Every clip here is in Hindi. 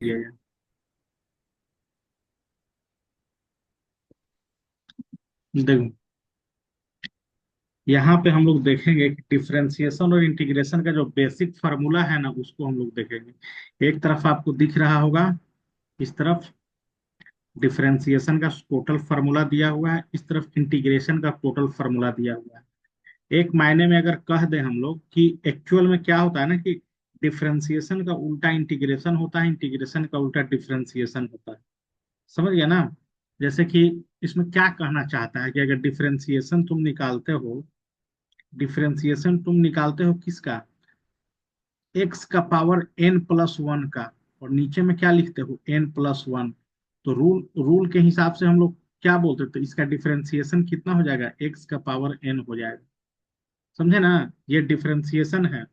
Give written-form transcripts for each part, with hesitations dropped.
ये देखो, यहाँ पे हम लोग देखेंगे कि डिफरेंशिएशन और इंटीग्रेशन का जो बेसिक फार्मूला है ना, उसको हम लोग देखेंगे। एक तरफ आपको दिख रहा होगा, इस तरफ डिफरेंशिएशन का टोटल फार्मूला दिया हुआ है, इस तरफ इंटीग्रेशन का टोटल फार्मूला दिया हुआ है। एक मायने में अगर कह दें हम लोग कि एक्चुअल में क्या होता है ना, कि डिफरेंशिएशन का उल्टा इंटीग्रेशन होता है, इंटीग्रेशन का उल्टा डिफरेंशिएशन होता है। समझ गया ना? जैसे कि इसमें क्या कहना चाहता है कि अगर डिफरेंशिएशन तुम निकालते हो किसका? एक्स का पावर एन प्लस वन का, और नीचे में क्या लिखते हो? N plus one. तो रूल रूल के हिसाब से हम लोग क्या बोलते हैं, तो इसका डिफरेंशिएशन कितना हो जाएगा? एक्स का पावर एन हो जाएगा। समझे ना? ये डिफरेंशिएशन है।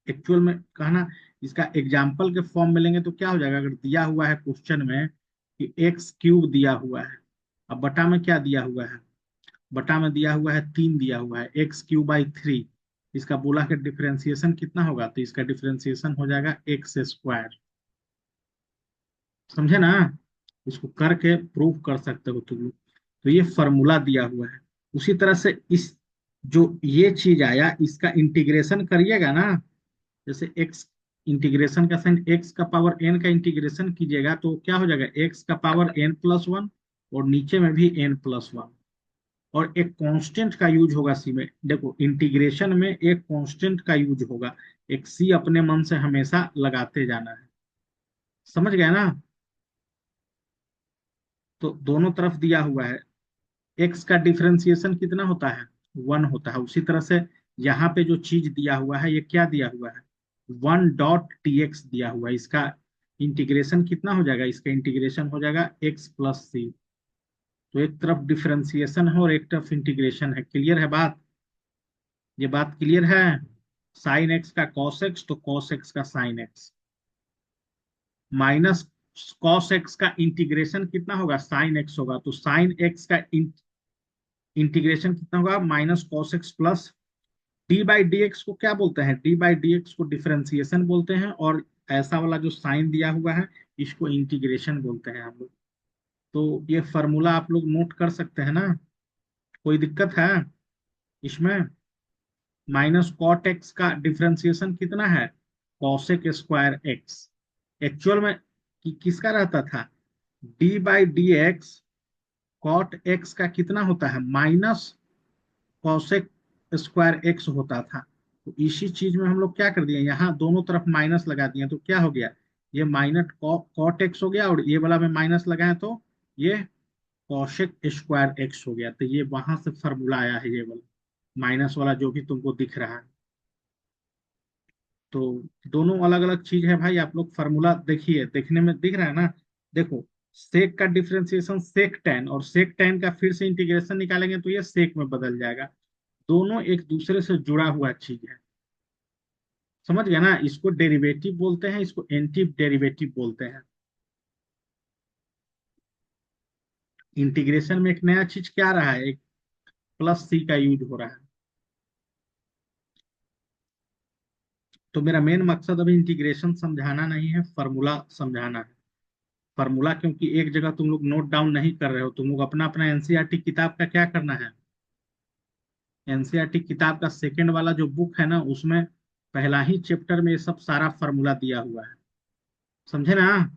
एक्चुअल में कहना, इसका एग्जाम्पल के फॉर्म में लेंगे तो क्या हो जाएगा? अगर दिया हुआ है क्वेश्चन में कि एक्स क्यूब दिया हुआ है, अब बटा में क्या दिया हुआ है? बटा में दिया हुआ है 3, दिया हुआ है एक्स क्यूब बाई 3। इसका बोला कि डिफरेंशिएशन कितना होगा, तो इसका डिफरेंशिएशन हो जाएगा एक्स स्क्वायर। समझे ना? इसको करके प्रूव कर सकते हो तुम लोग। तो ये फॉर्मूला दिया हुआ है। उसी तरह से इस जो ये चीज आया, इसका इंटीग्रेशन करिएगा ना, जैसे एक्स, इंटीग्रेशन का साइन एक्स का पावर एन का इंटीग्रेशन कीजिएगा तो क्या हो जाएगा? एक्स का पावर एन प्लस वन, और नीचे में भी एन प्लस वन। और एक कांस्टेंट का यूज होगा सी में। देखो, इंटीग्रेशन में एक कांस्टेंट का यूज होगा। एक सी अपने मन से हमेशा लगाते जाना है। समझ गए ना? तो दोनों तरफ दिया हुआ है। एक्स का डिफरेंशिएशन कितना होता है? वन होता है। उसी तरह से यहाँ पे जो चीज दिया हुआ है, ये क्या दिया हुआ है? वन डॉट टी एक्स दिया हुआ है। इसका इंटीग्रेशन कितना हो जाएगा? इसका इंटीग्रेशन हो जाएगा एक्स प्लस सी। तो एक तरफ डिफरेंशिएशन है और एक तरफ इंटीग्रेशन है। क्लियर है बात? ये बात क्लियर है? साइन एक्स का कॉस एक्स, तो कॉस एक्स का sine x, minus cos x का इंटीग्रेशन कितना होगा? साइन एक्स होगा। तो साइन एक्स का इंटीग्रेशन कितना होगा? Minus cos x plus D by D x को क्या बोलते हैं? डी बाई डी एक्स को डिफरेंशिएशन बोलते हैं, और ऐसा वाला जो साइन दिया हुआ है, इसको इंटीग्रेशन बोलते हैं हम लोग। तो ये फॉर्मूला आप लोग नोट कर सकते हैं ना? कोई दिक्कत है इसमें? माइनस कॉट एक्स का डिफरेंशिएशन कितना है? Cosec square x. एक्चुअल में किसका रहता था? D by D X cot X का कितना होता है? माइनस कॉसेक स्क्वायर एक्स होता था। तो इसी चीज में हम लोग क्या कर दिए, यहाँ दोनों तरफ माइनस लगा दिए, तो क्या हो गया? ये माइनस कॉट एक्स हो गया, और ये वाला में माइनस लगाए तो ये कॉशेक स्क्वायर एक्स हो गया। तो ये वहां से फॉर्मूला आया है, ये वाला माइनस वाला जो भी तुमको दिख रहा है। तो दोनों अलग अलग चीज है भाई। आप लोग फार्मूला देखिए, देखने में दिख रहा है ना? देखो, सेक का डिफरेंशिएशन सेक टेन, और सेक टेन का फिर से इंटीग्रेशन निकालेंगे तो ये सेक में बदल जाएगा। दोनों एक दूसरे से जुड़ा हुआ चीज है। समझ गया ना? इसको डेरिवेटिव बोलते हैं, इसको एंटी डेरिवेटिव बोलते हैं। इंटीग्रेशन में एक नया चीज क्या आ रहा है? एक प्लस सी का यूज हो रहा है। तो मेरा मेन मकसद अभी इंटीग्रेशन समझाना नहीं है, फार्मूला समझाना है। फार्मूला क्योंकि एक जगह तुम लोग नोट डाउन नहीं कर रहे हो, तुम लोग अपना अपना एनसीईआरटी किताब का क्या करना है? एनसीईआरटी किताब का सेकंड वाला जो बुक है ना, उसमें पहला ही चैप्टर में ये सब सारा फार्मूला दिया हुआ है। समझे ना?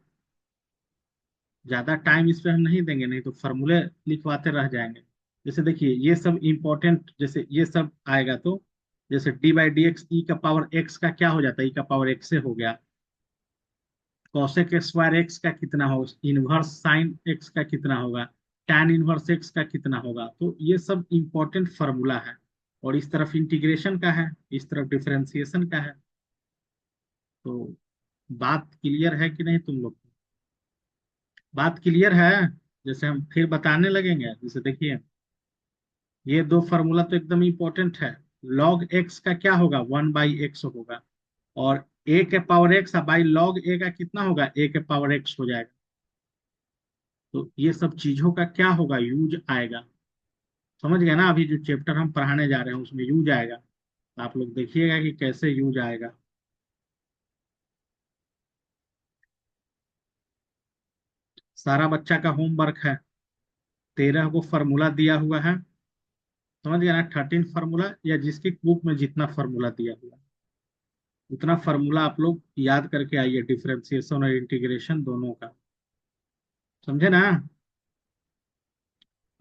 ज्यादा टाइम इस पे हम नहीं देंगे, नहीं तो फार्मूले लिखवाते रह जाएंगे। जैसे देखिए, ये सब इंपॉर्टेंट, जैसे ये सब आएगा तो जैसे डी बाई डी एक्स, ई का पावर एक्स का क्या हो जाता है? ई का पावर एक्स से हो गया। कॉसेक स्क्वायर एक्स का कितना होगा? इनवर्स साइन एक्स का कितना होगा? टैन इनवर्स एक्स का कितना होगा? तो ये सब इंपॉर्टेंट फार्मूला है। और इस तरफ इंटीग्रेशन का है, इस तरफ डिफरेंशिएशन का है। तो बात क्लियर है कि नहीं तुम लोग को? बात क्लियर है? जैसे हम फिर बताने लगेंगे, जैसे देखिए, ये दो फार्मूला तो एकदम इंपॉर्टेंट है। लॉग एक्स का क्या होगा? वन बाई एक्स होगा। और ए के पावर एक्स बाई लॉग ए का कितना होगा? ए के पावर एक्स हो जाएगा। तो ये सब चीजों का क्या होगा? यूज आएगा। समझ गए ना? अभी जो चैप्टर हम पढ़ाने जा रहे हैं उसमें यूज आएगा, तो आप लोग देखिएगा कि कैसे यूज आएगा। सारा बच्चा का होमवर्क है। 13 को फार्मूला दिया हुआ है, समझ गया ना? 13 फार्मूला, या जिसकी बुक में जितना फार्मूला दिया हुआ है उतना फार्मूला आप लोग याद करके आइए, डिफरेंशिएशन और इंटीग्रेशन दोनों का। समझे ना?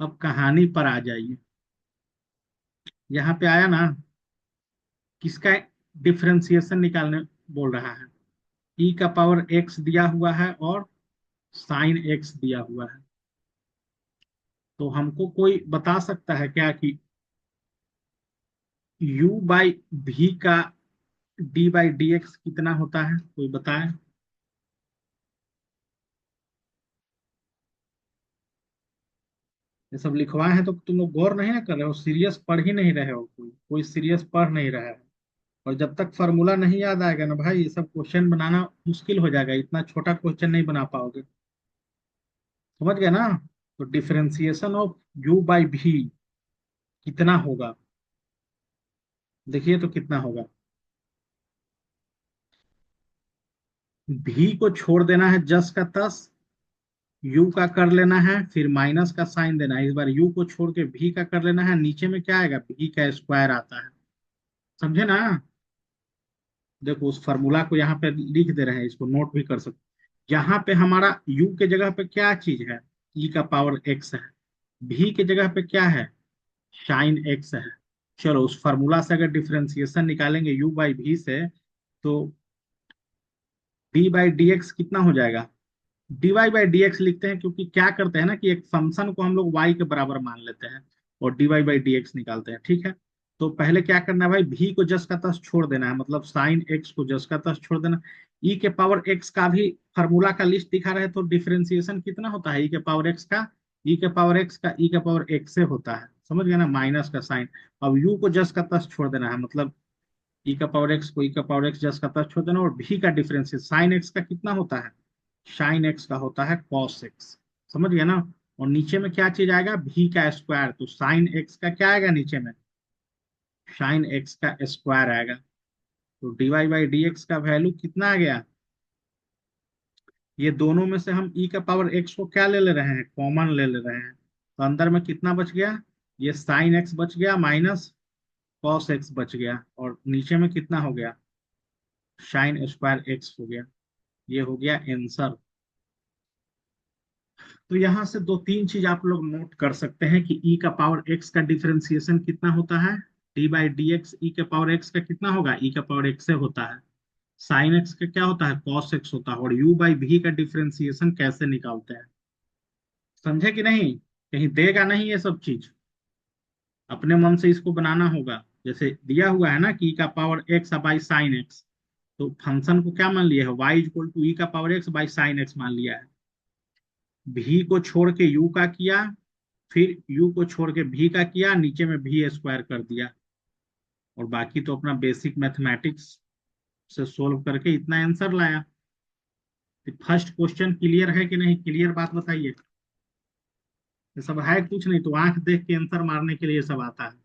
अब कहानी पर आ जाइए। यहाँ पे आया ना, किसका डिफरेंशिएशन निकालने बोल रहा है? ई का पावर एक्स दिया हुआ है और साइन एक्स दिया हुआ है। तो हमको कोई बता सकता है क्या कि u बाई भी का d बाई डी एक्स कितना होता है? कोई बताए। ये सब लिखवाए हैं तो तुम लोग गौर नहीं ना कर रहे हो, सीरियस पढ़ ही नहीं रहे हो, कोई कोई सीरियस पढ़ नहीं रहा है। और जब तक फार्मूला नहीं याद आएगा ना भाई, ये सब क्वेश्चन बनाना मुश्किल हो जाएगा, इतना छोटा क्वेश्चन नहीं बना पाओगे। समझ गए ना? तो डिफरेंशिएशन ऑफ u बाई भी कितना होगा? देखिए तो कितना होगा। भी को छोड़ देना है जस का तस, यू का कर लेना है, फिर माइनस का साइन देना है। इस बार यू को छोड़ के भी का कर लेना है, नीचे में क्या आएगा? भी का स्क्वायर आता है। समझे ना? देखो उस फॉर्मूला को यहाँ पे लिख दे रहे हैं, इसको नोट भी कर सकते। यहाँ पे हमारा u के जगह पे क्या चीज है? e का पावर x है। भी के जगह पे क्या है? साइन x है। चलो उस फॉर्मूला से अगर डिफरेंशिएशन निकालेंगे u बाई भी से, तो d बाई डी एक्स कितना हो जाएगा? dy बाई डी एक्स लिखते हैं, क्योंकि क्या करते हैं ना कि एक फंक्शन को हम लोग y के बराबर मान लेते हैं और dy बाई डी एक्स निकालते हैं, ठीक है? तो पहले क्या करना है भाई, v को जस का तस छोड़ देना है, मतलब साइन x को जस का तस छोड़ देना। e के पावर x का भी फार्मूला का लिस्ट दिखा रहे, तो डिफरेंशिएशन कितना होता है? e के पावर x का, e के पावर x का e के पावर x से होता है। समझ गए ना? माइनस का साइन। अब u को जस का तस छोड़ देना है, मतलब e का पावर x को e का पावर x जस का तस छोड़ देना, और v का डिफरेंशियल साइन x का कितना होता है? साइन एक्स का होता है कॉस एक्स। समझ गया ना? और नीचे में क्या चीज आएगा? भी का स्क्वायर, तो साइन एक्स का क्या आएगा नीचे में? साइन एक्स का स्क्वायर आएगा। तो डीवाई बाई डी एक्स का वैल्यू कितना आ गया? ये दोनों में से हम ई का पावर एक्स को क्या ले ले रहे हैं? कॉमन ले ले रहे हैं। तो अंदर में कितना बच गया? ये साइन एक्स बच गया माइनस कॉस एक्स बच गया, और नीचे में कितना हो गया? साइन स्क्वायर एक्स हो गया। ये हो गया आंसर। तो यहां से दो तीन चीज आप लोग नोट कर सकते हैं कि e का पावर x का डिफरेंशिएशन कितना होता है? d बाई डी एक्स ई के पावर x का कितना होगा? e का पावर x से होता है। साइन x का क्या होता है? cos x होता है। और u बाई v का डिफरेंशिएशन कैसे निकालते हैं? समझे कि नहीं? कहीं देगा नहीं ये सब चीज, अपने मन से इसको बनाना होगा। जैसे दिया हुआ है ना कि e का power x by sine x, तो फंक्शन को क्या मान लिया है? y इक्वल टू ई का power x by sine x मान लिया है। भी को छोड़ के u का किया, फिर u को छोड़ के v का किया, नीचे में भी स्क्वायर कर दिया, और बाकी तो अपना बेसिक मैथमेटिक्स से सोल्व करके इतना आंसर लाया। फर्स्ट क्वेश्चन क्लियर है कि नहीं? क्लियर बात बताइए। ये सब है कुछ नहीं, तो आंख देख के आंसर मारने के लिए सब आता है।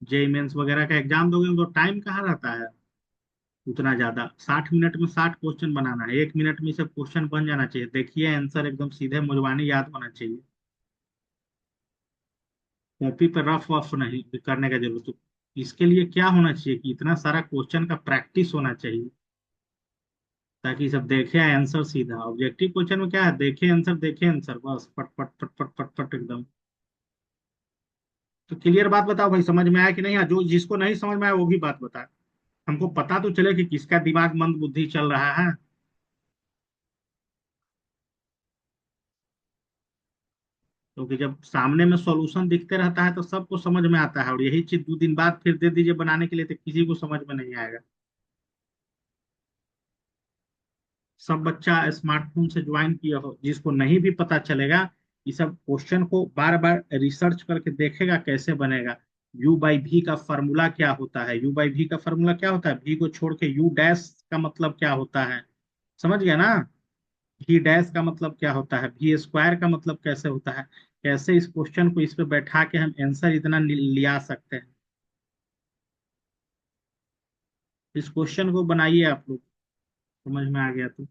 जेई मेंस वगैरह का एग्जाम दोगे तो टाइम कहाँ रहता है उतना ज्यादा? 60 मिनट में 60 क्वेश्चन बनाना है, 1 मिनट में सब क्वेश्चन बन जाना चाहिए। देखिए आंसर एकदम सीधे मुझवानी याद होना चाहिए, कॉपी पे रफ वफ नहीं करने का जरूरत। तो इसके लिए क्या होना चाहिए कि इतना सारा क्वेश्चन का प्रैक्टिस होना चाहिए, ताकि सब देखे आंसर सीधा। ऑब्जेक्टिव क्वेश्चन में क्या है? देखे आंसर, बस पट पट पट पट पट पट एकदम। तो क्लियर बात बताओ भाई, समझ में आया कि नहीं? जो जिसको नहीं समझ में आया वो भी बात बताए, हमको पता तो चले कि किसका दिमाग मंद बुद्धि चल रहा है। क्योंकि जब सामने में सॉल्यूशन दिखते रहता है तो सबको समझ में आता है, और यही चीज 2 दिन बाद फिर दे दीजिए बनाने के लिए, तो किसी को समझ में नहीं आएगा। सब बच्चा स्मार्टफोन से ज्वाइन किया हो, जिसको नहीं भी पता चलेगा, ये सब क्वेश्चन को बार बार रिसर्च करके देखेगा कैसे बनेगा। u बाई भी का फॉर्मूला क्या होता है? u बाई भी का फॉर्मूला क्या होता है? v को छोड़ के u डैश का मतलब क्या होता है? समझ गया ना? v डैश का मतलब क्या होता है? v स्क्वायर का मतलब कैसे होता है? कैसे इस क्वेश्चन को इस पे बैठा के हम आंसर इतना लिया सकते हैं। इस क्वेश्चन को बनाइए आप लोग, समझ में आ गया तो।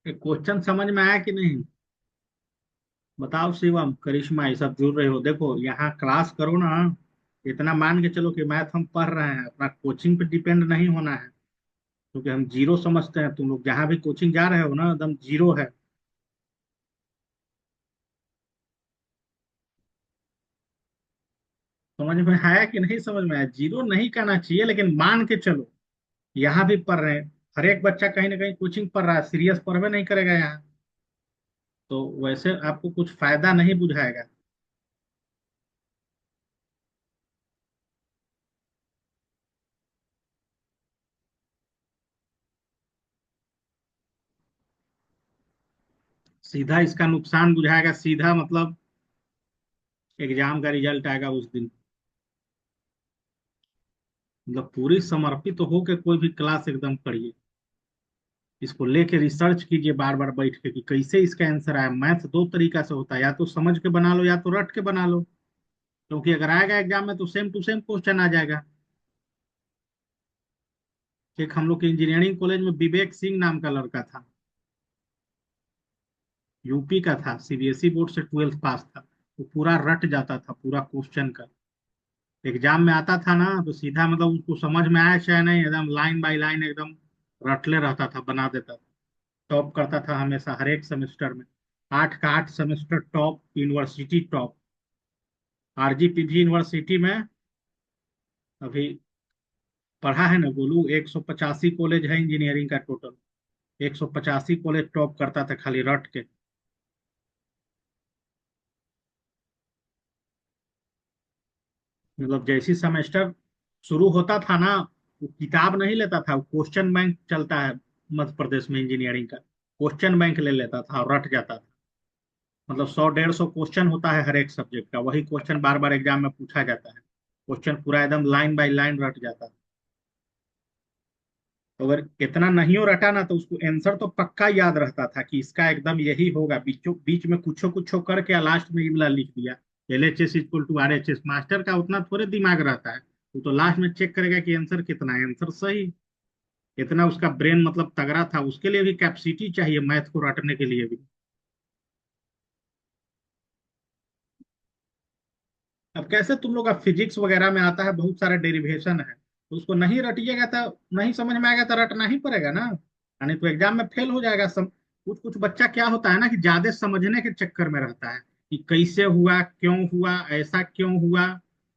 क्वेश्चन समझ में आया कि नहीं? बताओ शिवम, करिश्मा, ये सब जुड़ रहे हो, देखो यहाँ क्लास करो ना। इतना मान के चलो कि मैथ हम पढ़ रहे हैं, अपना कोचिंग पे डिपेंड नहीं होना है। क्योंकि हम जीरो समझते हैं, तुम लोग जहाँ भी कोचिंग जा रहे हो ना एकदम जीरो है। समझ में आया कि नहीं? समझ में आया, जीरो नहीं कहना चाहिए, लेकिन मान के चलो यहाँ भी पढ़ रहे हैं। हर एक बच्चा कहीं ना कहीं कोचिंग पढ़ रहा है, सीरियस पढ़वे नहीं करेगा यहाँ। तो वैसे आपको कुछ फायदा नहीं बुझाएगा। सीधा इसका नुकसान बुझाएगा, सीधा मतलब एग्जाम का रिजल्ट आएगा उस दिन। मतलब पूरी समर्पित तो हो के कोई भी क्लास एकदम पढ़िए। इसको लेके रिसर्च कीजिए बार बार बैठ के कि कैसे इसका आंसर आया। मैथ दो तरीका से होता है, या तो समझ के बना लो या तो रट के बना लो। क्योंकि अगर आएगा एग्जाम में तो सेम टू सेम क्वेश्चन आ जाएगा। एक हम लोग के इंजीनियरिंग कॉलेज में विवेक सिंह नाम का लड़का था, यूपी का था, सीबीएसई बोर्ड से 12th पास था। वो पूरा रट जाता था पूरा क्वेश्चन का। एग्जाम में आता था ना तो सीधा मतलब उसको समझ में आया चाहे नहीं, एकदम लाइन बाय लाइन एकदम रटले रहता था, बना देता था। टॉप करता था हमेशा हर एक सेमेस्टर में। 8 का 8 semester top, university top. RGPV university में अभी पढ़ा है ना गोलू, 185 कॉलेज है इंजीनियरिंग का टोटल। 185 कॉलेज टॉप करता था खाली रट के। मतलब जैसी सेमेस्टर शुरू होता था ना, वो किताब नहीं लेता था, वो क्वेश्चन बैंक चलता है मध्य प्रदेश में इंजीनियरिंग का। क्वेश्चन बैंक ले लेता था और रट जाता था। मतलब 100 150 क्वेश्चन होता है हर एक सब्जेक्ट का, वही क्वेश्चन बार बार एग्जाम में पूछा जाता है। क्वेश्चन पूरा एकदम लाइन बाय लाइन रट जाता है। तो अगर इतना नहीं हो रटा ना तो उसको आंसर तो पक्का याद रहता था कि इसका एकदम यही होगा, बीचों बीच में कुछो कुछो करके लास्ट में इमला लिख दिया। LHS = RHS, मास्टर का उतना थोड़े दिमाग रहता है। वो तो लास्ट में चेक करेगा कि आंसर कितना है, आंसर सही। इतना उसका ब्रेन मतलब तगड़ा था, उसके लिए भी कैपेसिटी चाहिए मैथ को रटने के लिए भी। अब कैसे तुम लोग का फिजिक्स वगैरह में आता है, बहुत सारे डेरिवेशन है, तो उसको नहीं रटिएगा तो नहीं समझ में आएगा, तो रटना ही पड़ेगा ना। यानी तो एग्जाम में फेल हो जाएगा। कुछ कुछ बच्चा क्या होता है ना कि ज्यादा समझने के चक्कर में रहता है कि कैसे हुआ, क्यों हुआ, ऐसा क्यों हुआ।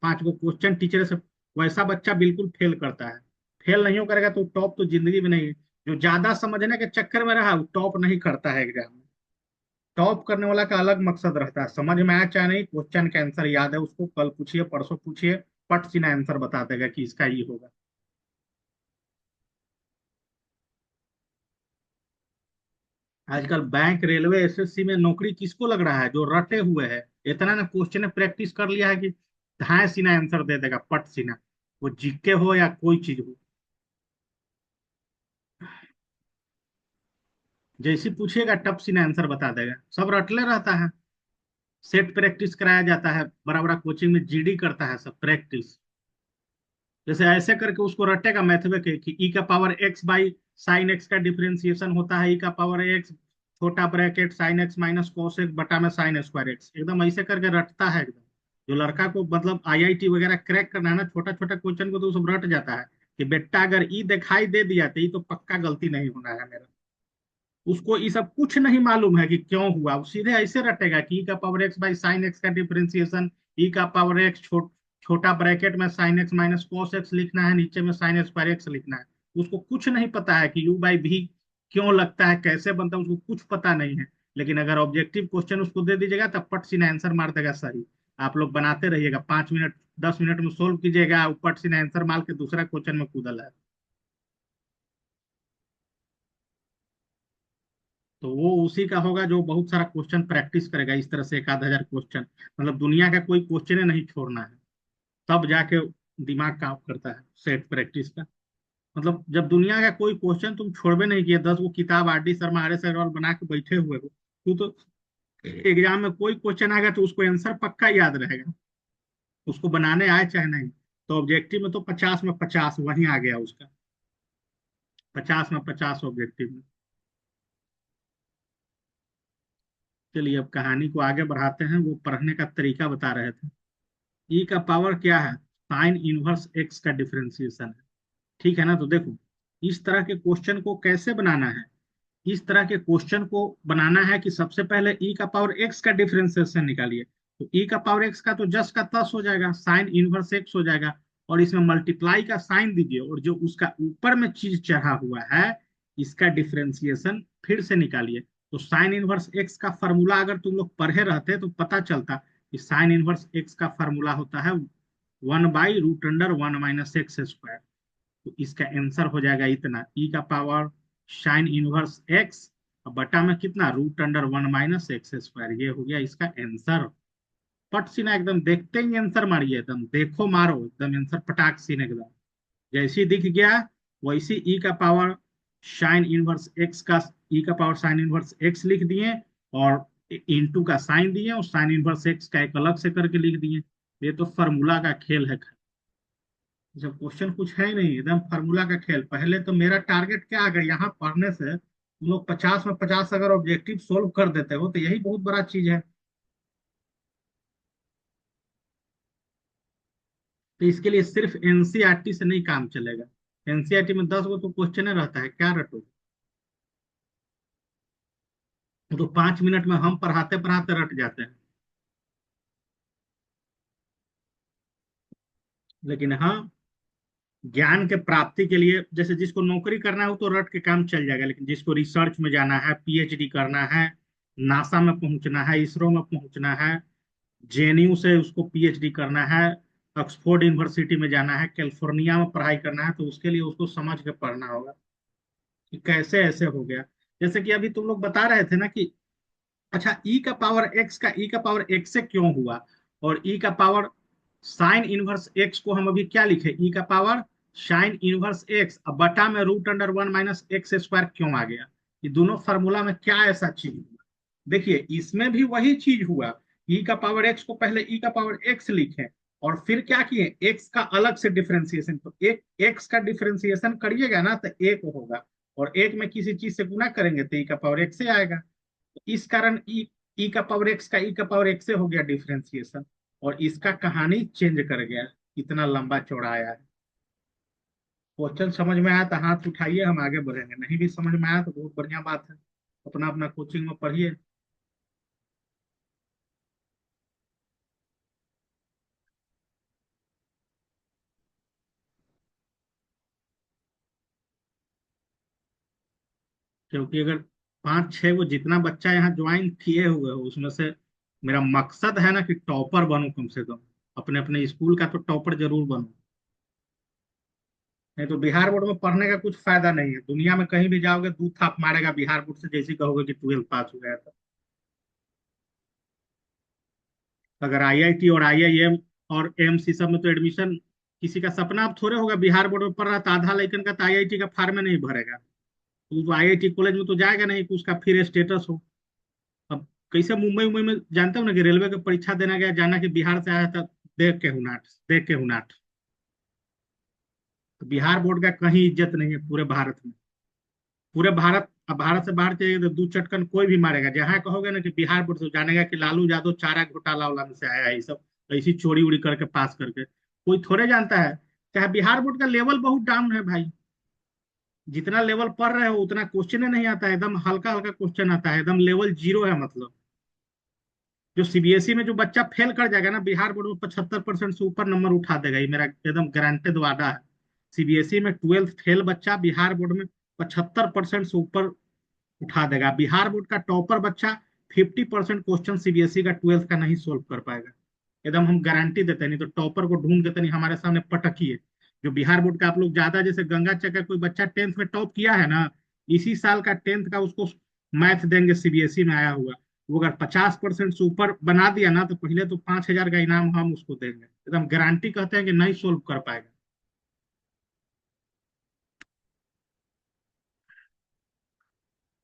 5 गो क्वेश्चन टीचर से, वैसा बच्चा बिल्कुल फेल करता है। फेल नहीं हो करेगा तो टॉप तो जिंदगी में नहीं। जो ज्यादा समझने के चक्कर में रहा वो टॉप नहीं करता है एग्जाम में। टॉप करने वाला का अलग मकसद रहता है, समझ में आया चाहे नहीं, क्वेश्चन का आंसर याद है उसको, कल पूछिए परसों पूछिए, पट सीना आंसर बता देगा कि इसका ये होगा। आजकल बैंक, रेलवे, एसएससी में नौकरी किसको लग रहा है? जो रटे हुए है। इतना ना क्वेश्चन प्रैक्टिस कर लिया है कि धाए सीना आंसर दे देगा, पट सीना। वो जीके हो या कोई चीज हो, जैसी पूछिएगा टप सीना आंसर बता देगा, सब रटले रहता है। सेट प्रैक्टिस कराया जाता है, बड़ा बड़ा कोचिंग में जीडी करता है सब प्रैक्टिस। जैसे ऐसे करके उसको रटेगा मैथ में कि ई का power x by sine x का डिफरेंशिएशन होता है, ई का पावर एक्स छोटा bracket sine x minus cos x बटा में साइन स्क्वायर एक्स, एकदम ऐसे करके रटता है एकदम। जो लड़का को मतलब आईआईटी वगैरह क्रैक करना है ना, छोटा छोटा क्वेश्चन को तो सब रट जाता है कि बेटा अगर ई दिखाई दे दिया तो ई तो पक्का गलती नहीं होना है मेरा। उसको ये सब कुछ नहीं मालूम है कि क्यों हुआ, वो सीधे ऐसे रटेगा कि ई का power x by sine x का डिफरेंशिएशन, ई का पावर एक्स छोटा ब्रैकेट में sine x minus cos x लिखना है, नीचे में साइन स्क्वायर एक्स लिखना है। उसको कुछ नहीं पता है कि U/V क्यों लगता है, कैसे बनता है, उसको कुछ पता नहीं है। लेकिन अगर ऑब्जेक्टिव क्वेश्चन उसको दे दीजिएगा तब पट सीना आंसर मार देगा सही। आप लोग बनाते रहिएगा, 5 मिनट 10 मिनट में सोल्व कीजिएगा, पट सीना आंसर मार के दूसरा क्वेश्चन में कूदल है। तो वो उसी का होगा जो बहुत सारा क्वेश्चन प्रैक्टिस करेगा, इस तरह से 1 आध हजार क्वेश्चन। मतलब दुनिया का कोई क्वेश्चन नहीं छोड़ना है, तब जाके दिमाग काम करता है सेट प्रैक्टिस का। मतलब जब दुनिया का कोई क्वेश्चन तुम छोड़बे नहीं किए, 10 वो किताब R D Sharma, R S Agarwal बना के बैठे हुए हो, तो एग्जाम में कोई क्वेश्चन आएगा तो उसको आंसर पक्का याद रहेगा, उसको बनाने आए चाहे नहीं। तो ऑब्जेक्टिव में तो 50 में 50 वहीं आ गया उसका, 50 में 50 ऑब्जेक्टिव में। चलिए अब कहानी को आगे बढ़ाते हैं, वो पढ़ने का तरीका बता रहे थे। ई का पावर क्या है? साइन इनवर्स एक्स का डिफरेंशिएशन है। ठीक है ना? तो देखो, इस तरह के क्वेश्चन को कैसे बनाना है। इस तरह के क्वेश्चन को बनाना है कि सबसे पहले ई का पावर एक्स का डिफरेंशिएशन निकालिए। तो ई का पावर एक्स का तो जस्ट का तस हो जाएगा, साइन इनवर्स एक्स हो जाएगा, और इसमें मल्टीप्लाई का साइन दीजिए, और जो उसका ऊपर में चीज चढ़ा हुआ है इसका डिफरेंशिएशन फिर से निकालिए। तो साइन इनवर्स एक्स का फॉर्मूला अगर तुम लोग पढ़े रहते तो पता चलता कि साइन इनवर्स एक्स का फॉर्मूला होता है 1/√1 - x²। तो इसका आंसर हो जाएगा इतना, ई का पावर साइन इनवर्स एक्स और बटा में कितना, √1 - x²। ये हो गया इसका आंसर। पट सीना एकदम, देखते ही आंसर मारिए, एकदम देखो मारो, एकदम आंसर पटाक सीन एकदम। जैसे दिख गया वैसे ई का पावर साइन इनवर्स एक्स का, ई का पावर साइन इनवर्स एक्स लिख दिए, और इनटू का साइन दिए, और साइन इनवर्स एक्स का एक अलग से करके लिख दिए। ये तो फार्मूला का खेल है। जब क्वेश्चन कुछ है ही नहीं, एकदम फार्मूला का खेल। पहले तो मेरा टारगेट क्या आ गया, यहाँ पढ़ने से तुम लोग 50 में 50 अगर ऑब्जेक्टिव सोल्व कर देते हो तो यही बहुत बड़ा चीज है। तो इसके लिए सिर्फ एनसीईआरटी से नहीं काम चलेगा। एनसीईआरटी में 10 गो तो क्वेश्चन रहता है, क्या रटो। वो तो 5 मिनट में हम पढ़ाते पढ़ाते रट जाते हैं। लेकिन हाँ, ज्ञान के प्राप्ति के लिए, जैसे जिसको नौकरी करना है वो तो रट के काम चल जाएगा, लेकिन जिसको रिसर्च में जाना है, पीएचडी करना है, नासा में पहुंचना है, इसरो में पहुंचना है, जेएनयू से उसको पीएचडी करना है, ऑक्सफोर्ड यूनिवर्सिटी में जाना है, कैलिफोर्निया में पढ़ाई करना है, तो उसके लिए उसको समझ के पढ़ना होगा कि कैसे ऐसे हो गया। जैसे कि अभी तुम लोग बता रहे थे ना कि अच्छा, ई का पावर एक्स का ई का पावर एक्स से क्यों हुआ, और ई का पावर साइन इनवर्स एक्स को हम अभी क्या लिखे, ई का पावर साइन इनवर्स एक्स, अब बटा में √1 - x² क्यों आ गया। ये दोनों फार्मूला में क्या ऐसा चीज हुआ। देखिए इसमें भी वही चीज हुआ, ई का पावर एक्स को पहले ई का पावर एक्स लिखे, और फिर क्या किए, एक्स का अलग से डिफरेंशिएशन। तो एक एक्स का डिफरेंशिएशन करिएगा ना तो एक होगा, और एक में किसी चीज से गुना करेंगे तो ई का पावर एक्स से आएगा। तो इस कारण ई का पावर एक्स का ई का पावर एक्स से हो गया डिफरेंशिएशन, और इसका कहानी चेंज कर गया, इतना लंबा चौड़ा आया है। क्वेश्चन समझ में आया तो हाथ उठाइए, हम आगे बढ़ेंगे। नहीं भी समझ में आया तो बहुत बढ़िया बात है, अपना अपना कोचिंग में पढ़िए। क्योंकि अगर 5 6 गो जितना बच्चा यहाँ ज्वाइन किए हुए हो उसमें से मेरा मकसद है ना कि टॉपर बनूं, कम से कम अपने अपने स्कूल का तो टॉपर जरूर बनूं। नहीं तो बिहार बोर्ड में पढ़ने का कुछ फायदा नहीं है, दुनिया में कहीं भी जाओगे दू थाप मारेगा बिहार बोर्ड से, जैसे कहोगे कि 12th पास हो गया था। अगर आईआईटी और आईआईएम और एम्स सब में तो एडमिशन किसी का सपना अब थोड़े होगा, बिहार बोर्ड में पढ़ रहा था आधा लड़कन का तो आईआईटी का फार्म में नहीं भरेगा, तो आईआईटी कॉलेज में तो जाएगा नहीं कि उसका फिर स्टेटस हो। अब कैसे मुंबई मुंबई में जानते हो ना कि रेलवे की परीक्षा देना गया, जाना कि बिहार से आया था, देख के हुनाट, देख के हुनाट। तो बिहार बोर्ड का कहीं इज्जत नहीं है पूरे भारत में। पूरे भारत, अब भारत से बाहर चाहिए तो दू चटकन कोई भी मारेगा, जहां कहोगे ना कि बिहार बोर्ड से, जानेगा कि लालू यादव चारा घोटाला वाला में से आया है, ये सब ऐसी चोरी उड़ी करके पास करके, कोई थोड़े जानता है। क्या बिहार बोर्ड का लेवल बहुत डाउन है भाई, जितना लेवल पढ़ रहे हो उतना क्वेश्चन नहीं आता है, एकदम हल्का हल्का क्वेश्चन आता है, एकदम लेवल जीरो है मतलब। जो सीबीएसई में जो बच्चा फेल कर जाएगा ना, बिहार बोर्ड में 75% से ऊपर नंबर उठा देगा, ये मेरा एकदम गारंटेड वादा है। सीबीएसई में 12th फेल बच्चा बिहार बोर्ड में 75% से ऊपर उठा देगा। बिहार बोर्ड का टॉपर बच्चा 50% क्वेश्चन सीबीएसई का 12th का नहीं सोल्व कर पाएगा, एकदम हम गारंटी देते हैं। नहीं तो टॉपर को ढूंढ देते, नहीं हमारे सामने पटकिए। जो बिहार बोर्ड का आप लोग ज्यादा, जैसे गंगा चक्कर कोई बच्चा 10th में टॉप किया है ना, इसी साल का 10th का उसको मैथ देंगे सीबीएसई में आया हुआ, वो अगर 50% से ऊपर बना दिया ना तो पहले तो 5,000 का इनाम हम उसको देंगे, एकदम गारंटी कहते हैं कि नहीं सोल्व कर पाएगा।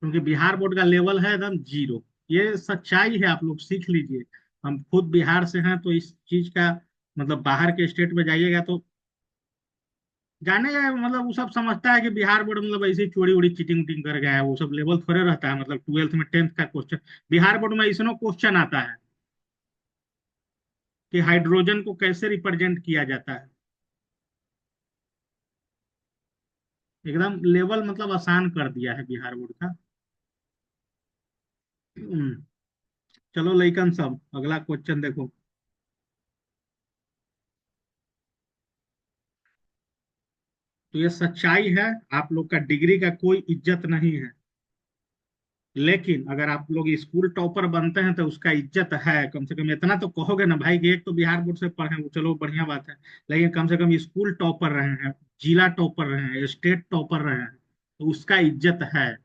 क्योंकि बिहार बोर्ड का लेवल है एकदम जीरो। ये सच्चाई है, आप लोग सीख लीजिए। हम खुद बिहार से हैं, तो इस चीज का मतलब बाहर के स्टेट में जाइएगा तो जाने का मतलब वो सब समझता है कि बिहार बोर्ड मतलब ऐसे ही चोरी उड़ी चीटिंग उटिंग कर गया है, वो सब लेवल थोड़े रहता है। मतलब ट्वेल्थ में टेंथ का क्वेश्चन बिहार बोर्ड में इसनो क्वेश्चन आता है कि हाइड्रोजन को कैसे रिप्रेजेंट किया जाता है। एकदम लेवल मतलब आसान कर दिया है बिहार बोर्ड का। हम्म, चलो लइकन सब अगला क्वेश्चन देखो। तो ये सच्चाई है, आप लोग का डिग्री का कोई इज्जत नहीं है। लेकिन अगर आप लोग स्कूल टॉपर बनते हैं तो उसका इज्जत है। कम से कम इतना तो कहोगे ना भाई कि एक तो बिहार बोर्ड से पढ़े, वो चलो बढ़िया बात है। लेकिन कम से कम स्कूल टॉपर रहे हैं, जिला टॉपर रहे हैं, स्टेट टॉपर रहे हैं, तो उसका इज्जत है।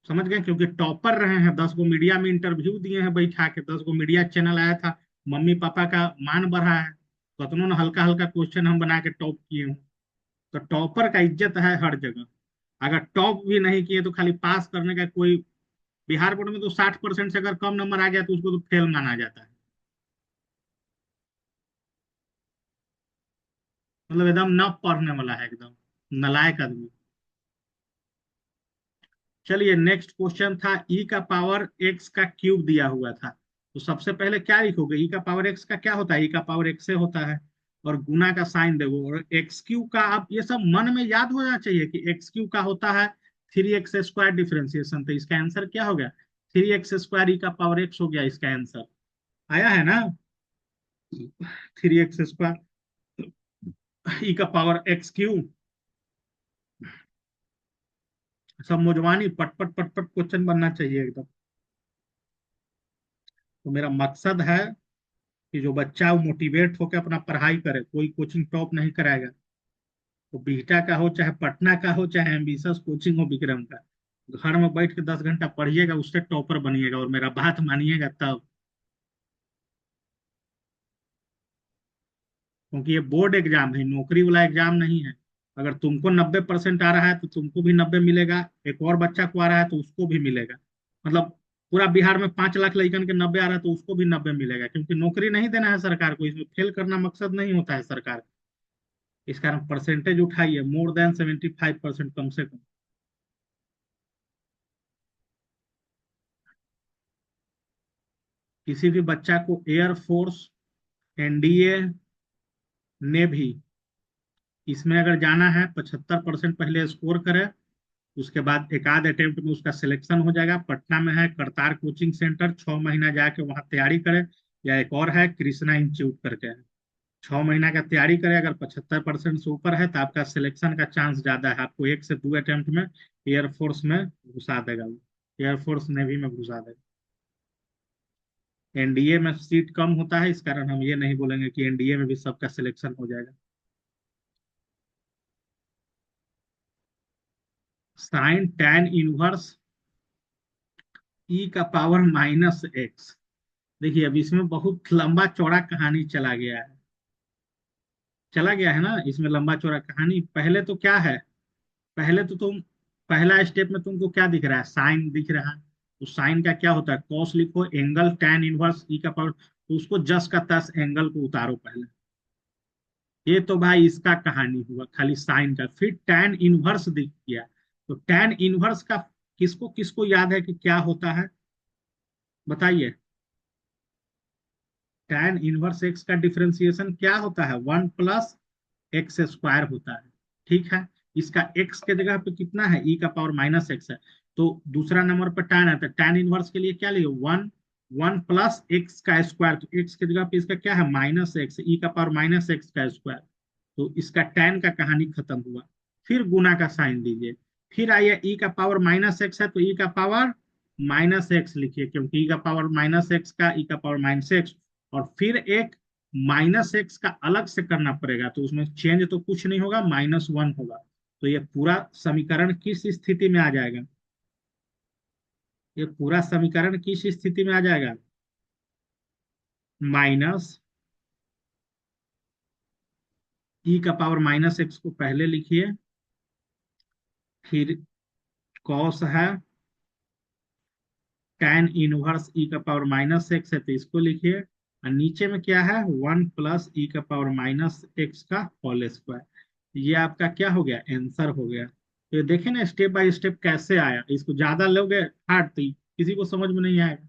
समझ गए? क्योंकि टॉपर रहे हैं, 10 गो मीडिया में इंटरव्यू दिए हैं बैठा के, 10 गो मीडिया चैनल आया था, मम्मी पापा का मान बढ़ा है। कतनों ने हल्का हल्का क्वेश्चन हम बना के टॉप किए हूँ। तो टॉपर का इज्जत है हर जगह। अगर टॉप भी नहीं किए तो खाली पास करने का कोई, बिहार बोर्ड में तो 60% से अगर कम नंबर आ गया तो उसको तो फेल माना जाता है। मतलब एकदम न पढ़ने वाला है, एकदम नालायक आदमी। चलिए नेक्स्ट क्वेश्चन था, ई का पावर एक्स का क्यूब दिया हुआ था। तो सबसे पहले क्या लिखोगे? ई का पावर एक्स का क्या होता है? ई का पावर एक्स से होता है। और गुना का साइन देखो, और एक्स क्यूब का आप ये सब मन में याद हो जाना चाहिए कि एक्स क्यूब का होता है 3x² डिफरेंशिएशन। तो इसका आंसर क्या हो गया? 3x² ई का पावर एक्स हो गया इसका आंसर। आया है ना? 3x² ई का पावर एक्स क्यूब। सब मौजवानी पट पट पट पट क्वेश्चन बनना चाहिए एकदम। तो मेरा मकसद है कि जो बच्चा वो मोटिवेट होकर अपना पढ़ाई करे, कोई कोचिंग टॉप नहीं कराएगा। वो बीटा का हो चाहे पटना का हो चाहे एम्बिशस कोचिंग हो विक्रम का, घर में बैठ के 10 घंटा पढ़िएगा, उससे टॉपर बनिएगा और मेरा बात मानिएगा तब। क्योंकि ये बोर्ड एग्जाम है, नौकरी वाला एग्जाम नहीं है। अगर तुमको 90% आ रहा है तो तुमको भी 90 मिलेगा, एक और बच्चा को आ रहा है तो उसको भी मिलेगा। मतलब पूरा बिहार में 5 लाख लड़कन के 90 आ रहा है तो उसको भी 90 मिलेगा, क्योंकि नौकरी नहीं देना है सरकार को, इसमें फेल करना मकसद नहीं होता है सरकार। इस कारण परसेंटेज उठाइए, मोर देन 75% कम से कम। किसी भी बच्चा को एयरफोर्स, एनडीए, नेवी, इसमें अगर जाना है 75% पहले स्कोर करे। उसके बाद एक आध अटेम्प्ट में उसका सिलेक्शन हो जाएगा। पटना में है करतार कोचिंग सेंटर, 6 महीना जाके वहां तैयारी करे। या एक और है कृष्णा इंस्टीट्यूट करके है, 6 महीना का तैयारी करे। अगर 75% से ऊपर है तो आपका सिलेक्शन का चांस ज्यादा है, आपको 1 से 2 अटेम्प्ट में एयरफोर्स में घुसा देगा वो, एयरफोर्स नेवी में घुसा देगा। एनडीए में सीट कम होता है, इस कारण हम ये नहीं बोलेंगे कि एनडीए में भी सबका सिलेक्शन हो जाएगा। साइन टैन इनवर्स ई का पावर -x। देखिए अब इसमें बहुत लंबा चौड़ा कहानी चला गया है ना इसमें लंबा चौड़ा कहानी। पहले तो क्या है, पहले तो तुम पहला स्टेप में तुमको क्या दिख रहा है? साइन दिख रहा है। तो साइन का क्या होता है? कॉस लिखो, एंगल टैन इनवर्स ई का पावर, तो उसको जस का तस एंगल को उतारो पहले। ये तो भाई इसका कहानी हुआ खाली साइन का। फिर टैन इनवर्स दिख गया। तो टैन इनवर्स का किसको किसको याद है कि क्या होता है? बताइए। टैन इनवर्स एक्स का डिफरेंशिएशन क्या होता है? 1 + x² होता है। ठीक है, इसका x के जगह पे कितना है? ई का पावर -x है। तो दूसरा नंबर पर टैन है, तो टैन इनवर्स के लिए क्या लियो? 1 + x² तो x के जगह पे इसका क्या है? -x, ई का पावर -x²। तो इसका टैन का कहानी खत्म हुआ। फिर गुना का साइन दीजिए। फिर आइए, ई का पावर -x है तो ई का पावर -x लिखिए, क्योंकि ई का पावर -x का ई का पावर -x। और फिर एक -x का अलग से करना पड़ेगा, तो उसमें चेंज तो कुछ नहीं होगा, -1 होगा। तो ये पूरा समीकरण किस स्थिति में आ जाएगा? ये पूरा समीकरण किस स्थिति में आ जाएगा? माइनस ई का पावर -x को पहले लिखिए, फिर कॉस है tan इनवर्स ई का पावर माइनस एक्स है, तो इसको लिखिए। और नीचे में क्या है, 1 + ई का पावर माइनस एक्स का होल स्क्वायर। ये आपका क्या हो गया, आंसर हो गया। तो ये देखे ना स्टेप बाय स्टेप कैसे आया। इसको ज्यादा लोगे हार्ड तो किसी को समझ में नहीं आएगा।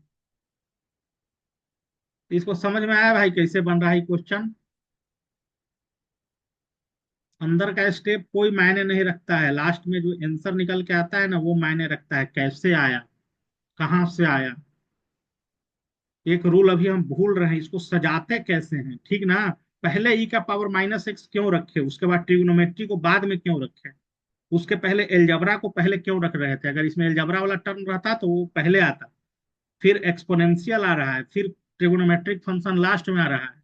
तो इसको समझ में आया भाई कैसे बन रहा है क्वेश्चन। अंदर का स्टेप कोई मायने नहीं रखता है, लास्ट में जो आंसर निकल के आता है ना वो मायने रखता है, कैसे आया, कहाँ से आया। एक रूल अभी हम भूल रहे हैं, इसको सजाते कैसे हैं, ठीक ना। पहले ई का पावर माइनस एक्स क्यों रखे, उसके बाद ट्रिग्नोमेट्री को बाद में क्यों रखे, उसके पहले एलजबरा को पहले क्यों रख रहे थे। अगर इसमें एलजबरा वाला टर्म रहता तो वो पहले आता, फिर एक्सपोनेंशियल आ रहा है, फिर ट्रिग्नोमेट्रिक फंक्शन लास्ट में आ रहा है।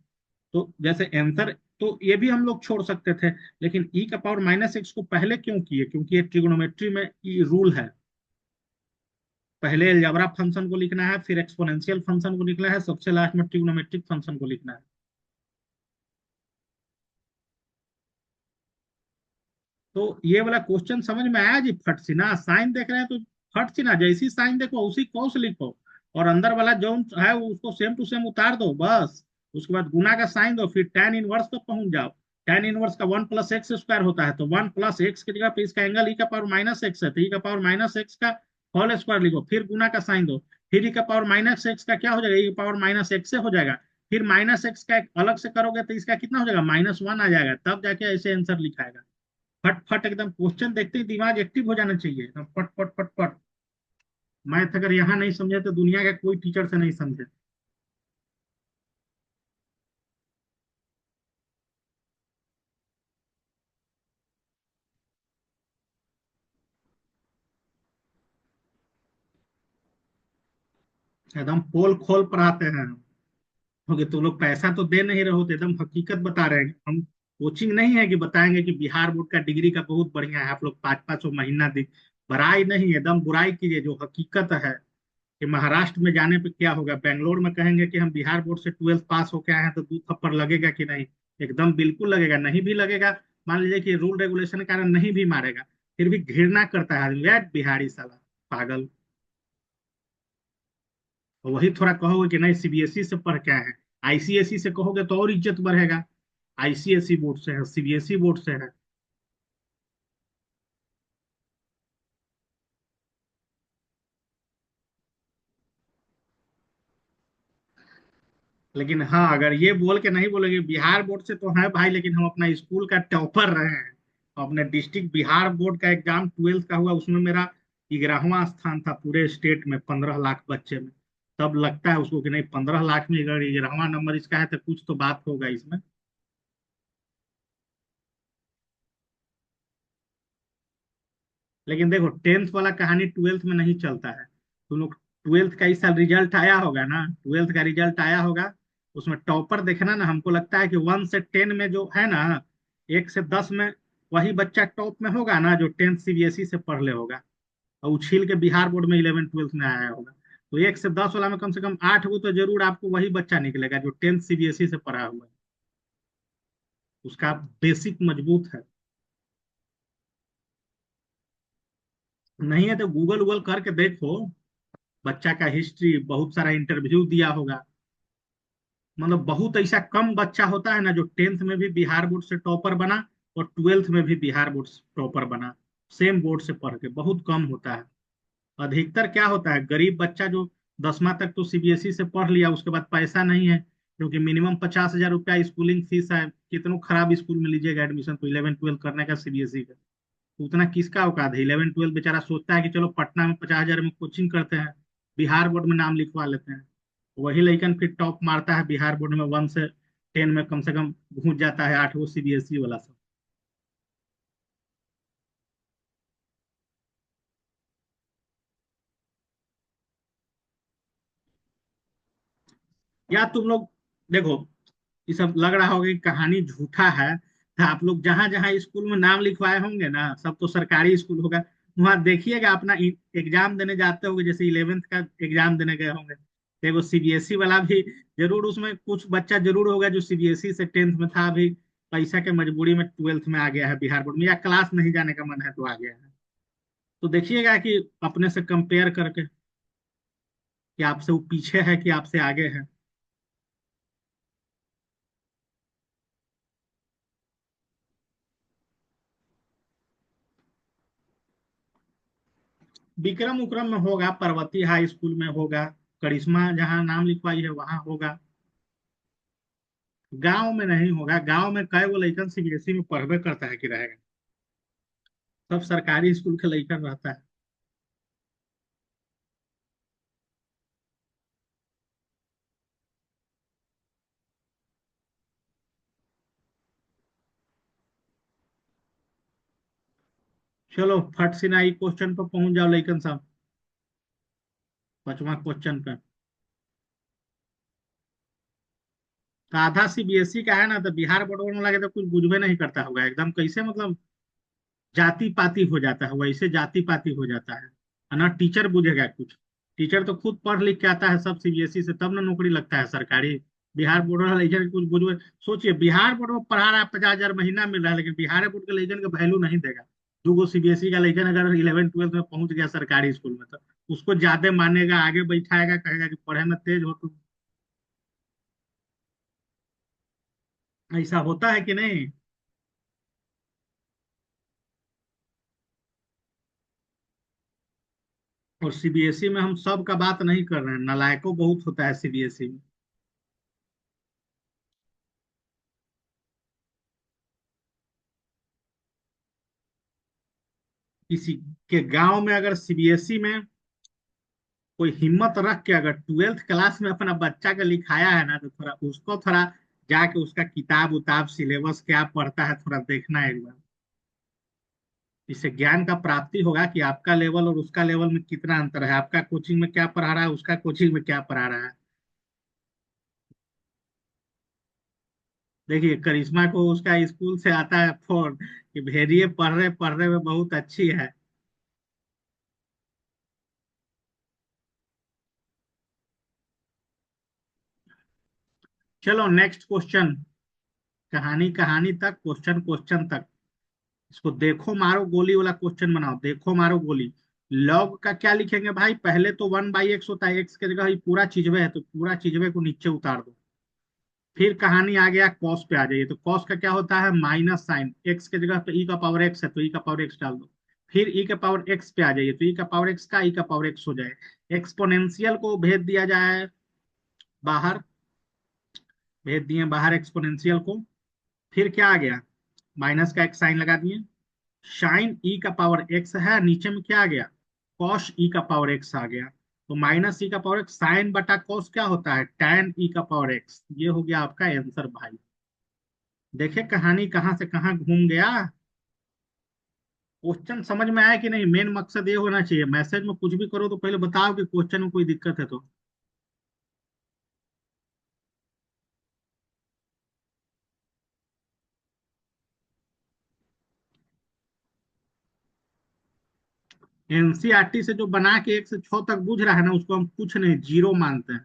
तो जैसे आंसर तो ये भी हम लोग छोड़ सकते थे, लेकिन ई का पावर माइनस एक्स को पहले क्यों किए, क्योंकि ये ट्रिग्नोमेट्री में ये रूल है। पहले अलजेब्रा फंक्शन को लिखना है, फिर एक्सपोनेंशियल फंक्शन को लिखना है, सबसे लास्ट में ट्रिग्नोमेट्रिक फंक्शन को लिखना है। तो ये वाला क्वेश्चन समझ में आया जी, फट सी ना साइन देख रहे हैं तो फट सी ना, जैसी साइन देखो उसी कॉस लिखो, और अंदर वाला जो है वो उसको सेम टू सेम उतार दो बस। उसके बाद गुना का साइन दो, फिर tan इनवर्स पे पहुंच जाओ। tan इनवर्स का 1 + x² होता है, तो 1 + x की जगह पे इसका एंगल ई का पावर माइनस एक्स है, तो ई का पावर माइनस एक्स का होल स्क्वायर लिखो, फिर गुना का साइन दो। फिर ई का पावर माइनस एक्स का क्या हो जाएगा, ई का पावर माइनस एक्स से हो जाएगा। फिर माइनस एक्स का अलग से करोगे तो इसका कितना हो जाएगा, -1 आ जाएगा, तब जाके ऐसे आंसर लिखाएगा। फट फट एकदम क्वेश्चन देखते ही दिमाग एक्टिव हो जाना चाहिए एकदम, फट फट फट फट। मैथ अगर यहाँ नहीं समझे तो दुनिया के कोई टीचर से नहीं समझे। एकदम पोल खोल पर आते हैं। क्योंकि तुम लोग पैसा तो दे नहीं रहे हो, तो एकदम हकीकत बता रहे हैं हम। कोचिंग नहीं है कि बताएंगे कि बिहार बोर्ड का डिग्री का बहुत बढ़िया है, आप लोग 5-5 महीना दे। बड़ाई नहीं है, एकदम बुराई कीजिए, जो हकीकत है कि महाराष्ट्र में जाने पे क्या होगा, बेंगलोर में कहेंगे कि हम बिहार बोर्ड से 12th पास होके आए हैं, तो 2 थप्पड़ लगेगा कि नहीं। एकदम बिल्कुल लगेगा, नहीं भी लगेगा। मान लीजिए कि रूल रेगुलेशन के कारण नहीं भी मारेगा, फिर भी घृणा करता है आदमी, यार बिहारी साला पागल। और वही थोड़ा कहोगे कि नहीं सीबीएसई से पढ़ के आए हैं, आईसीएसई से कहोगे तो और इज्जत बढ़ेगा। आईसीएसई बोर्ड से है, सीबीएसई बोर्ड से है। लेकिन हाँ, अगर ये बोल के नहीं बोलेंगे बिहार बोर्ड से तो है भाई, लेकिन हम अपना स्कूल का टॉपर रहे हैं। अपने डिस्ट्रिक्ट बिहार बोर्ड का एग्जाम 12th का हुआ, उसमें मेरा 11वां स्थान था पूरे स्टेट में, 15 लाख बच्चे में। तब लगता है उसको कि नहीं, 15 लाख में अगर 11वां नंबर इसका है तो कुछ तो बात होगा इसमें। लेकिन देखो 10th वाला कहानी 12th में नहीं चलता है। तुम लोग 12th का इस साल रिजल्ट आया होगा ना, 12th का रिजल्ट आया होगा। उसमें टॉपर देखना ना, हमको लगता है कि 1 से 10 में जो है ना, 1 से 10 में वही बच्चा टॉप में होगा ना जो 10th सीबीएसई से पढ़ ले होगा, और उछील के बिहार बोर्ड में 11th 12th में आया होगा। तो 1 से 10 वाला में कम से कम 8 गो तो जरूर आपको वही बच्चा निकलेगा जो 10th सीबीएसई से पढ़ा हुआ है, उसका बेसिक मजबूत है। नहीं है तो गूगल वूगल करके देखो, बच्चा का हिस्ट्री, बहुत सारा इंटरव्यू दिया होगा। मतलब बहुत ऐसा कम बच्चा होता है ना जो 10th में भी बिहार बोर्ड से टॉपर बना, और 12th में भी बिहार बोर्ड से टॉपर बना, सेम बोर्ड से पढ़ के, बहुत कम होता है। अधिकतर क्या होता है, गरीब बच्चा जो 10वां तक तो सीबीएसई से पढ़ लिया, उसके बाद पैसा नहीं है, क्योंकि मिनिमम 50,000 रुपया स्कूलिंग फीस है। कितनों खराब स्कूल में लीजिएगा एडमिशन, तो 11th 12th करने का सीबीएसई का, तो उतना किसका औकात है। 11th 12th बेचारा सोचता है कि चलो पटना में 50,000 में कोचिंग करते हैं, बिहार बोर्ड में नाम लिखवा लेते हैं। वही लड़कन फिर टॉप मारता है बिहार बोर्ड में, 1 से 10 में कम से कम घुस जाता है 8 वो सीबीएसई वाला सब। या तुम लोग देखो, ये सब लग रहा होगा कि कहानी झूठा है, तो आप लोग जहां जहां स्कूल में नाम लिखवाए होंगे ना, सब तो सरकारी स्कूल होगा। वहां देखिएगा अपना एग्जाम देने जाते होंगे, जैसे 11th का एग्जाम देने गए होंगे, तो वो सीबीएसई वाला भी जरूर, उसमें कुछ बच्चा जरूर होगा जो सीबीएसई से 10th में था, अभी पैसा के मजबूरी में 12th में आ गया है बिहार बोर्ड में, या क्लास नहीं जाने का मन है तो आ गया है। तो देखिएगा कि अपने से कंपेयर करके कि आपसे वो पीछे है कि आपसे आगे है। विक्रम उक्रम में होगा, पर्वती हाई स्कूल में होगा, करिश्मा जहाँ नाम लिखवाई है वहां होगा। गांव में नहीं होगा, गांव में कई वो लइकन सीबीएसई में पढ़बे करता है कि रहेगा। सब सरकारी स्कूल के लइकन रहता है। चलो फट से ना ई क्वेश्चन पर पहुंच जाओ लइकन साहब। पांचवा क्वेश्चन पे। तो आधा सीबीएसई का है ना, तो बिहार बोर्ड वालों लगे तो कुछ बुझबे नहीं करता होगा एकदम, कैसे मतलब जाति पाति हो जाता है, वैसे जाति पाति हो जाता है ना। टीचर बुझेगा कुछ? टीचर तो खुद पढ़ लिख के आता है सब सीबीएसई से, तब ना नौकरी लगता है सरकारी। बिहार बोर्ड वाला लेजन कुछ बुझबे? सोचिए, बिहार बोर्ड में पढ़ा रहा है, 50,000 महीना मिल रहा है, लेकिन बिहार बोर्ड के लेजन का वैल्यू नहीं देगा। दूगो सीबीएसई का लेजन अगर 11 12 में पहुंच गया सरकारी स्कूल में, तो उसको ज्यादा मानेगा, आगे बैठाएगा, कहेगा कि पढ़े में तेज हो तुम। ऐसा होता है कि नहीं? और सीबीएसई में हम सब का बात नहीं कर रहे हैं, नालायकों बहुत होता है सीबीएसई में। किसी के गांव में अगर सीबीएसई में कोई हिम्मत रख के अगर 12th क्लास में अपना बच्चा का लिखाया है ना, तो थोड़ा उसको थोड़ा जाके उसका किताब उताब सिलेबस क्या पढ़ता है थोड़ा देखना एक बार। इससे ज्ञान का प्राप्ति होगा कि आपका लेवल और उसका लेवल में कितना अंतर है, आपका कोचिंग में क्या पढ़ा रहा है, उसका कोचिंग में क्या पढ़ा रहा है। देखिए करिश्मा को उसका स्कूल से आता है फोन कि भेजिए, पढ़ रहे में बहुत अच्छी है। चलो नेक्स्ट क्वेश्चन। कहानी कहानी तक, क्वेश्चन क्वेश्चन तक। इसको देखो मारो गोली वाला क्वेश्चन बनाओ, देखो मारो गोली। लॉग का क्या लिखेंगे भाई? पहले तो 1/x होता है, एक्स की जगह ये पूरा चीजवे है तो पूरा चीजवे को नीचे उतार दो। फिर कहानी आ गया कॉस पे आ जाइए, तो कॉस का क्या होता है? माइनस साइन, एक्स की जगह पे ई का पावर एक्स है तो ई का पावर एक्स डाल दो। फिर ई के पावर एक्स पे आ जाइए, तो ई का पावर एक्स का ई का पावर एक्स हो जाए। एक्सपोनेंशियल को भेज दिया जाए बाहर, भेज दिए बाहर एक्सपोनेंशियल को। फिर क्या आ गया? माइनस का एक साइन लगा दिए। साइन ई का पावर एक्स है, नीचे में क्या आ गया? कॉस ई का पावर एक्स आ गया। तो माइनस ई का पावर एक्स साइन बटा कॉस क्या होता है? टैन ई का पावर एक्स। ये हो गया आपका आंसर भाई। देखे कहानी कहाँ से कहाँ घूम गया। क्वेश्चन समझ में आया कि नहीं? मेन मकसद ये होना चाहिए, मैसेज में कुछ भी करो तो पहले बताओ कि क्वेश्चन में कोई दिक्कत है तो। एनसीईआरटी से जो बना के 1 से 6 तक बुझ रहा है ना, उसको हम कुछ नहीं, जीरो मानते हैं।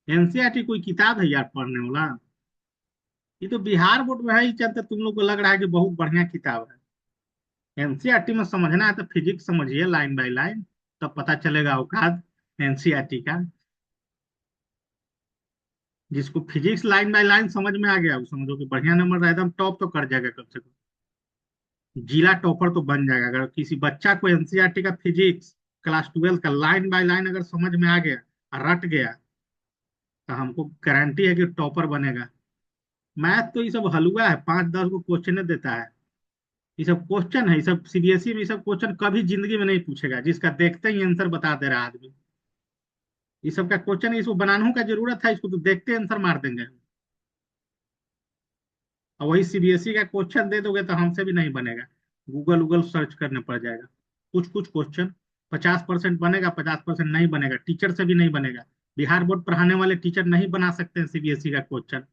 एनसीईआरटी कोई किताब है यार पढ़ने वाला? ये तो बिहार बोर्ड में है ही, चलते तुम लोग को लग रहा है कि बहुत बढ़िया किताब है। एनसीईआरटी में समझना है तो फिजिक्स समझिए लाइन बाय लाइन, तब पता चलेगा औकात एनसीईआरटी का। जिसको फिजिक्स लाइन बाय लाइन समझ में आ गया, वो समझो कि बढ़िया नंबर एकदम टॉप तो कर जाएगा कम से कम। जिला टॉपर तो बन जाएगा। अगर किसी बच्चा को एनसीईआरटी का फिजिक्स क्लास 12 का लाइन बाय लाइन अगर समझ में आ गया और रट गया, तो हमको गारंटी है कि टॉपर बनेगा। मैथ तो ये सब हलवा है, 5 10 को क्वेश्चन देता है। ये सब क्वेश्चन है, ये सब सीबीएसई में ये सब क्वेश्चन कभी जिंदगी में नहीं पूछेगा, जिसका देखते ही आंसर बता दे रहा आदमी। ये सब का क्वेश्चन, इसको बनाने का जरूरत है, इसको तो देखते आंसर मार देंगे। और वही सीबीएसई का क्वेश्चन दे दोगे तो हमसे भी नहीं बनेगा, गूगल गूगल सर्च करने पड़ जाएगा। कुछ कुछ क्वेश्चन 50% बनेगा, 50% नहीं बनेगा, टीचर से भी नहीं बनेगा। बिहार बोर्ड पढ़ाने वाले टीचर नहीं बना सकते हैं सीबीएसई का क्वेश्चन।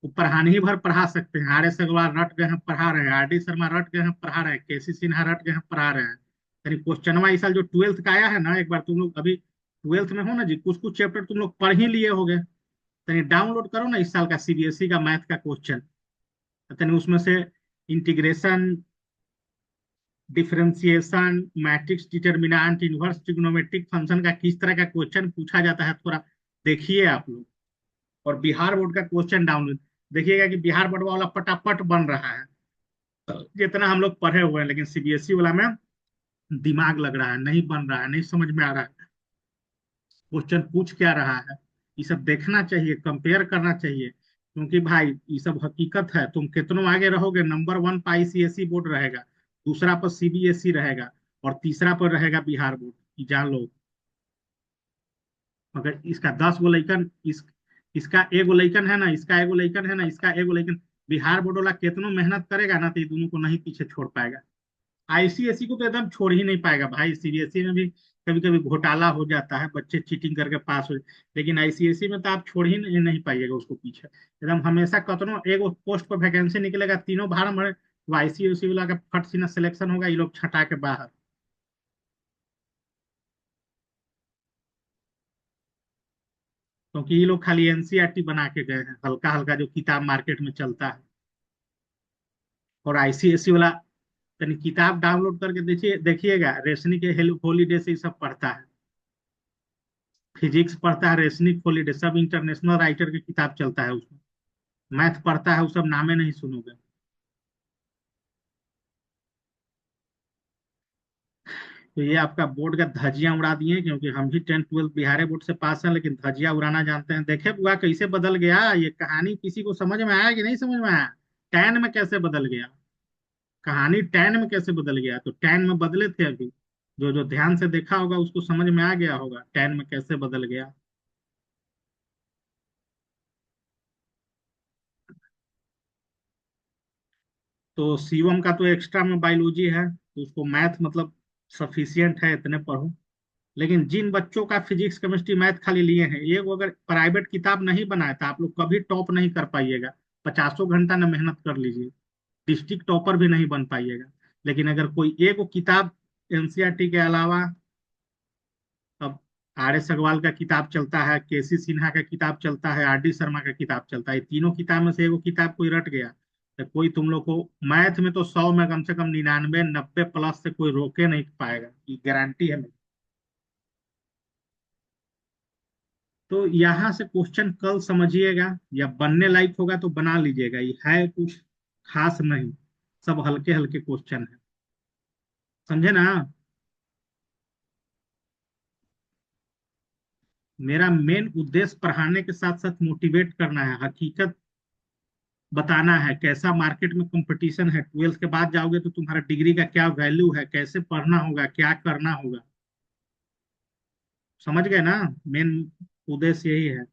वो पढ़ाने ही भर पढ़ा सकते हैं। आर एस अग्रवाल रट गए हैं पढ़ा रहे हैं, आर डी शर्मा रट गए हैं पढ़ा रहे हैं, के सी सिन्हा रट गए हैं पढ़ा रहे हैं। यानी क्वेश्चन इस साल जो 12th का आया है ना, एक बार तुम लोग अभी 12th में हो ना जी, कुछ कुछ चैप्टर तुम लोग पढ़ ही लिए होगे। यानी डाउनलोड करो ना इस साल का सीबीएसई का मैथ का क्वेश्चन। यानी उसमें से integration, differentiation, matrix determinant, inverse trigonometric function का किस तरह का क्वेश्चन पूछा जाता है, थोड़ा देखिए आप लोग। और बिहार बोर्ड का क्वेश्चन डाउनलोड देखिएगा कि बिहार बोर्ड वाला पटापट बन रहा है, जितना हम लोग पढ़े हुए हैं, लेकिन सीबीएसई वाला में दिमाग लग रहा है, नहीं बन रहा है, नहीं समझ में आ रहा है क्वेश्चन पूछ क्या रहा है। ये सब देखना चाहिए, कंपेयर करना चाहिए, क्योंकि भाई ये सब हकीकत है। तुम कितनों आगे रहोगे, नंबर वन पर आईसीएसई बोर्ड रहेगा, दूसरा पर सीबीएसई रहेगा, और तीसरा पर रहेगा बिहार बोर्ड, ये जान लो। मगर इसका 10 गो लइकन, इसका एगो लइकन है ना, इसका एगो लइकन है ना, इसका एगो लइकन, बिहार बोर्ड वाला कितनों मेहनत करेगा ना, तो ये दोनों को नहीं पीछे छोड़ पाएगा। आईसीएसई को तो एकदम छोड़ ही नहीं पाएगा भाई। सीबीएसई में भी कभी कभी घोटाला हो जाता है, बच्चे चीटिंग करके पास हो, लेकिन आईसीएसई में तो आप छोड़ ही नहीं पाइएगा उसको पीछे, एकदम हमेशा कतनो एगो पोस्ट पर वैकेंसी निकलेगा, तीनों भाड़ में वो आईसीएसई वाला का फट सीना सिलेक्शन होगा, ये लोग छटा के बाहर। क्योंकि ये लोग खाली एनसीईआरटी बना के गए हैं, हल्का हल्का जो किताब मार्केट में चलता है। और आईसीएसई वाला यानी किताब डाउनलोड करके देखिए, देखिएगा रेशनी के हॉलीडे से ये सब पढ़ता है, फिजिक्स पढ़ता है, रेशनिक हॉलीडे, सब इंटरनेशनल राइटर की किताब चलता है उसमें। मैथ पढ़ता है, वो सब नामे नहीं सुनोगे। तो ये आपका बोर्ड का धज्जियां उड़ा दिए, क्योंकि हम भी 10th 12th बिहारे बोर्ड से पास हैं, लेकिन धज्जियां उड़ाना जानते हैं। देखे बुआ कैसे बदल गया ये कहानी, किसी को समझ में आया कि नहीं समझ में आया? 10 में कैसे बदल गया, कहानी 10 में कैसे बदल गया? तो 10 में बदले थे अभी, जो जो ध्यान से देखा होगा उसको समझ में आ गया होगा 10 में कैसे बदल गया। तो शिवम का तो एक्स्ट्रा में बायोलॉजी है, तो उसको मैथ मतलब सफिशियंट है, इतने पढ़ो। लेकिन जिन बच्चों का फिजिक्स केमिस्ट्री मैथ खाली लिए हैं, ये वो अगर प्राइवेट किताब नहीं बनाए तो आप लोग कभी टॉप नहीं कर पाइएगा। 50 घंटा न मेहनत कर लीजिए, डिस्ट्रिक्ट टॉपर भी नहीं बन पाइएगा। लेकिन अगर कोई एक वो किताब एनसीईआरटी के अलावा, अब आर एस अग्रवाल का किताब चलता है, केसी सिन्हा का किताब चलता है, आर डी शर्मा का किताब चलता है, ये तीनों किताब में से एगो किताब कोई रट गया, तो कोई तुम लोग को मैथ में तो 100 में कम से कम 99 90 प्लस से कोई रोके नहीं पाएगा, ये गारंटी है मेरी। तो यहाँ से क्वेश्चन कल समझिएगा, या बनने लायक होगा तो बना लीजिएगा, ये है कुछ खास नहीं, सब हल्के हल्के क्वेश्चन है, समझे ना? मेरा मेन उद्देश्य पढ़ाने के साथ साथ मोटिवेट करना है, हकीकत बताना है, कैसा मार्केट में कंपटीशन है, 12th के बाद जाओगे तो तुम्हारा डिग्री का क्या वैल्यू है, कैसे पढ़ना होगा, क्या करना होगा। समझ गए ना? मेन उद्देश्य यही है।